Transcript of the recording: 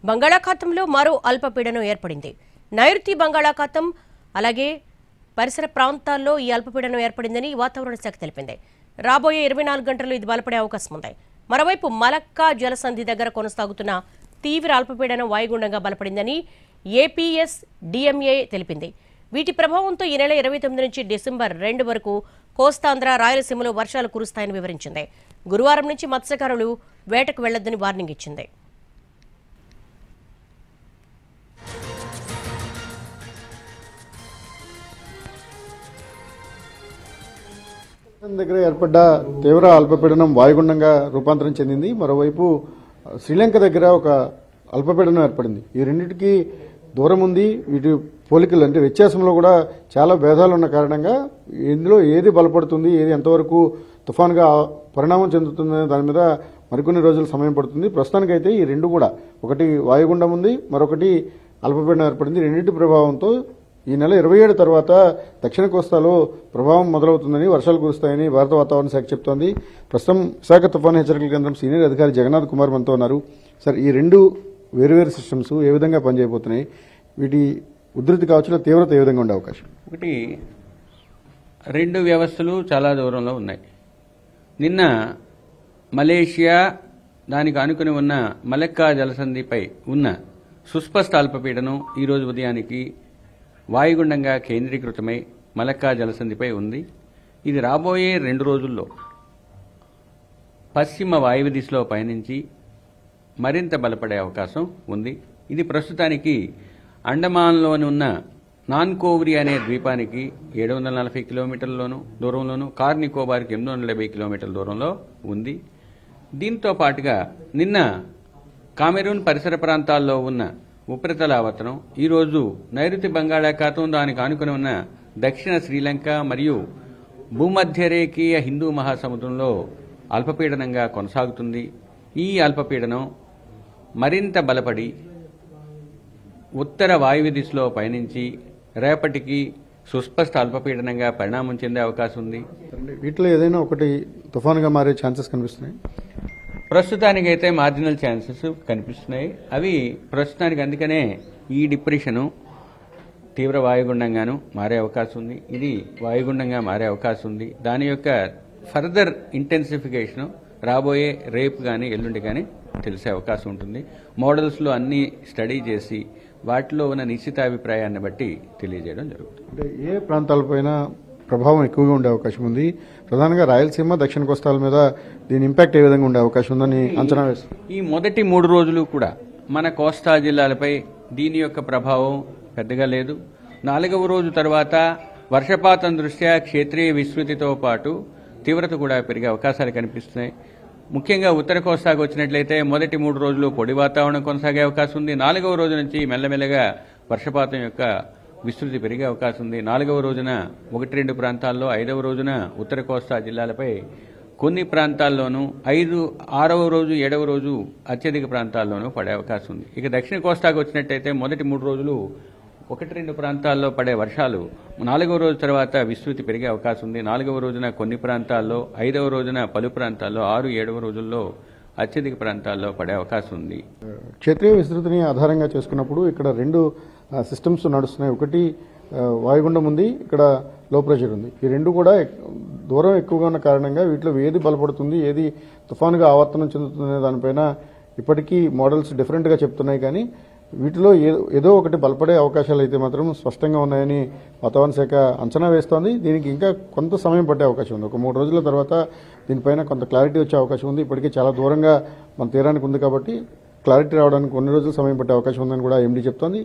బంగాళాఖాతంలో మరో అల్పపీడనం ఏర్పడింది. నైరుతి బంగాళాఖాతం అలాగే పరిసర ప్రాంతాల్లో ఈ అల్పపీడనం ఏర్పడిందని వాతావరణ శాఖ తెలిపింది. రాబోయే 24 గంటల్లో ఇది బలపడే అవకాశం ఉంది. మరోవైపు మలక్కా జలసంధి దగ్గర కొనసాగుతున్న తీవ్ర అల్పపీడనం వాయుగుండంగా బలపడిందని ఏపీఎస్డీఎంఏ తెలిపింది. వీటి ప్రభావంతో ఈ నెల 29 నుంచి డిసెంబర్ 2 వరకు కోస్తాంధ్ర, రాయలసీమలో వర్షాలు కురుస్తాయని వివరించింది. గురువారం నుంచి మత్స్యకారులు వేటకు వెళ్లొద్దని వార్నింగ్ ఇచ్చింది. దగ్గర ఏర్పడ్డ తీవ్ర అల్పపీడనం వాయుగుండంగా రూపాంతరం చెందింది. మరోవైపు శ్రీలంక దగ్గర ఒక అల్పపీడనం ఏర్పడింది. ఈ రెండింటికి దూరం ఉంది. వీటి పోలికలు అంటే వ్యత్యాసంలో కూడా చాలా భేదాలు ఉన్న కారణంగా ఇందులో ఏది బలపడుతుంది, ఏది ఎంతవరకు తుఫాన్గా పరిణామం చెందుతుందనే దాని మీద మరికొన్ని రోజులు సమయం పడుతుంది. ప్రస్తుతానికైతే ఈ రెండు కూడా, ఒకటి వాయుగుండం ఉంది, మరొకటి అల్పపీడనం ఏర్పడింది. రెండింటి ప్రభావంతో ఈ నెల 27 తర్వాత దక్షిణ కోస్తాలో ప్రభావం మొదలవుతుందని, వర్షాలు కురుస్తాయని భారత వాతావరణ శాఖ చెప్తోంది. ప్రస్తుతం విశాఖ తుఫాను హెచ్చరికల కేంద్రం సీనియర్ అధికారి జగన్నాథ్ కుమార్ మనతో ఉన్నారు. సార్, ఈ రెండు వేరువేరు సిస్టమ్స్ ఏ విధంగా పనిచేయబోతున్నాయి? వీటి ఉధృతి కావచ్చు, తీవ్రత ఏ విధంగా ఉండే అవకాశం? ఒకటి, రెండు వ్యవస్థలు చాలా దూరంలో ఉన్నాయి. నిన్న మలేషియా దానికి ఆనుకుని ఉన్న మలక్కా జలసంధిపై ఉన్న సుస్పష్ట అల్పపీడనం ఈరోజు ఉదయానికి వాయుగుండంగా కేంద్రీకృతమై మలక్కా జలసంధిపై ఉంది. ఇది రాబోయే 2 రోజుల్లో పశ్చిమ వాయువ్య దిశలో పయనించి మరింత బలపడే అవకాశం ఉంది. ఇది ప్రస్తుతానికి అండమాన్లోని ఉన్న నాన్కోవ్రి అనే ద్వీపానికి 740 కిలోమీటర్ల దూరంలోను, కార్ నికోబార్కి 870 కిలోమీటర్ల దూరంలో ఉంది. దీంతో పాటుగా నిన్న కామెరూన్ పరిసర ప్రాంతాల్లో ఉన్న ఉపరితల ఆవర్తనం ఈరోజు నైరుతి బంగాళాఖాతం, దానికి ఆనుకుని ఉన్న దక్షిణ శ్రీలంక మరియు భూమధ్యరేఖీయ హిందూ మహాసముద్రంలో అల్పపీడనంగా కొనసాగుతుంది. ఈ అల్పపీడనం మరింత బలపడి ఉత్తర వాయువ్య దిశలో పయనించి రేపటికి సుస్పష్ట అల్పపీడనంగా పరిణామం చెందే అవకాశం ఉంది. వీటిలో ఏదైనా ఒకటి తుఫానుగా మారే ఛాన్సెస్ కనిపిస్తున్నాయి? ప్రస్తుతానికైతే మార్జినల్ ఛాన్సెస్ కనిపిస్తున్నాయి. అవి ప్రస్తుతానికి, అందుకనే ఈ డిప్రెషను తీవ్ర వాయుగుండంగాను మారే అవకాశం ఉంది. ఇది వాయుగుండంగా మారే అవకాశం ఉంది. దాని యొక్క ఫర్దర్ ఇంటెన్సిఫికేషన్ రాబోయే రేపు కానీ ఎల్లుండి కానీ తెలిసే అవకాశం ఉంటుంది. మోడల్స్లో అన్ని స్టడీ చేసి వాటిలో ఉన్న నిశ్చితాభిప్రాయాన్ని బట్టి తెలియజేయడం జరుగుతుంది. అంటే ఏ ప్రాంతాలపైన ప్రభావం ఎక్కువగా ఉండే అవకాశం ఉంది? ప్రధానంగా రాయలసీమ, దక్షిణ కోస్తాల మీద దీని ఇంపాక్ట్ ఏ విధంగా ఉండే అవకాశం ఉందని అంచనా వేస్తారు? ఈ మొదటి 3 రోజులు కూడా మన కోస్తా జిల్లాలపై దీని యొక్క ప్రభావం పెద్దగా లేదు. 4వ రోజు తర్వాత వర్షపాతం దృష్ట్యా క్షేత్రీయ విస్తృతితో పాటు తీవ్రత కూడా పెరిగే అవకాశాలు కనిపిస్తున్నాయి. ముఖ్యంగా ఉత్తర కోస్తాకు వచ్చినట్లయితే మొదటి 3 రోజులు పొడి వాతావరణం కొనసాగే అవకాశం ఉంది. 4వ రోజు నుంచి మెల్లమెల్లగా వర్షపాతం యొక్క విస్తృతి పెరిగే అవకాశం ఉంది. 4వ రోజున 1-2 ప్రాంతాల్లో, 5వ రోజున ఉత్తర కోస్తా జిల్లాలపై కొన్ని ప్రాంతాల్లోనూ, 6వ రోజు, 7వ రోజు అత్యధిక ప్రాంతాల్లోనూ పడే అవకాశం ఉంది. ఇక దక్షిణ కోస్తాకు వచ్చినట్టయితే మొదటి 3 రోజులు 1-2 ప్రాంతాల్లో పడే వర్షాలు 4వ రోజు తర్వాత విస్తృతి పెరిగే అవకాశం ఉంది. 4వ రోజున కొన్ని ప్రాంతాల్లో, 5వ రోజున పలు ప్రాంతాల్లో, 6, 7వ రోజుల్లో అత్యధిక ప్రాంతాల్లో పడే అవకాశం ఉంది. క్షేత్రీయ విస్తృతిని ఆధారంగా చేసుకున్నప్పుడు ఇక్కడ 2 సిస్టమ్స్ నడుస్తున్నాయి. ఒకటి వాయుగుండం ఉంది, ఇక్కడ లో ప్రెషర్ ఉంది. ఈ రెండు కూడా దూరం ఎక్కువగా ఉన్న కారణంగా వీటిలో ఏది బలపడుతుంది, ఏది తుఫానుగా ఆవర్తనం చెందుతుందనే దానిపైన ఇప్పటికీ మోడల్స్ డిఫరెంట్గా చెప్తున్నాయి. కానీ వీటిలో ఏదో ఒకటి బలపడే అవకాశాలు అయితే మాత్రం స్పష్టంగా ఉన్నాయని వాతావరణ శాఖ అంచనా వేస్తోంది. దీనికి ఇంకా కొంత సమయం పట్టే అవకాశం ఉంది. ఒక 3 రోజుల తర్వాత దీనిపైన కొంత క్లారిటీ వచ్చే అవకాశం ఉంది. ఇప్పటికీ చాలా దూరంగా మన తీరానికి ఉంది కాబట్టి క్లారిటీ రావడానికి కొన్ని రోజులు సమయం పట్టే అవకాశం ఉందని కూడా ఎండీ చెప్తోంది.